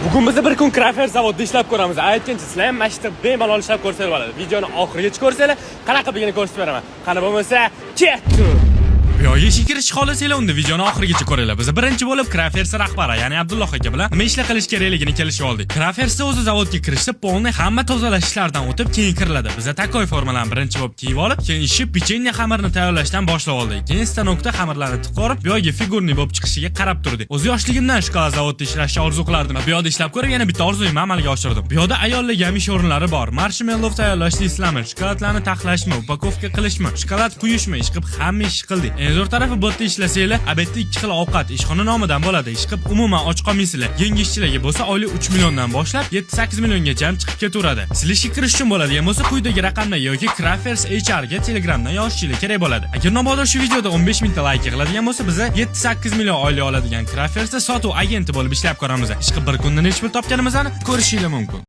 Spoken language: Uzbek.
Bugun biz bir kun Crafters zavodida ishlab ko'ramiz. Aytgancha sizlar ham mana shu bemalol ishlab ko'rsangiz bo'ladi. Videoni oxirigacha ko'rsanglar, qanaqa bo'lganini ko'rsatib beraman. Qani bo'lmasa, ketdi. Yo'q, kirish xohlasanglar unda videoni oxirigacha ko'ringlar. Biz birinchi bo'lib Crafters rahbari, ya'ni Abdulloh aka bilan nima ishlar qilish kerakligini kelishib oldik. Crafters o'zi zavodga kirishda polni hamma tozalash ishlaridan o'tib keyin kiriladi. Biz takoy formalarni birinchi bo'lib kiyib olib, keyin ishi pechenye xamirini tayyorlashdan boshlab oldik. Keyin stanokda xamirlarni tiqib, bu yerga figurni bo'lib chiqishiga qarab turdik. O'z yoshligimdan shokolad zavodida ishlashni orzu qilardim. Bu yerda ishlab ko'rib, yana bitta orzuyimni amalga oshirdim. Bu yerda ayollarga ham ish o'rinlari bor. Marshmallow tayyorlashni islamir, shokoladlarni taxlashmi, upakovka qilishmi, shokolad quyishmi, ish qilib hamma ish qildik. Zo'r tarafi bu ishlasanglar, albatta ikki xil ovqat ishxona nomidan bo'ladi. Ish qilib umuman och qolmaysizlar. Yangi ishchilarga bo'lsa oylik 3 milliondan boshlab 7-8 milliongacha ham chiqib ketaveradi. Sizlar ishga kirish uchun bo'ladigan bo'lsa, quyidagi raqamdan yoki Crafters HR ga Telegramdan yozishingiz kerak bo'ladi. Agar nobodor shu videoda 15 mingta layk yig'iladigan bo'lsa, biz 7-8 million oylik oladigan Crafters sotuv agenti bo'lib ishlab ko'ramiz. Ish qilib bir kunda necha pul topganimizni ko'rishingiz mumkin.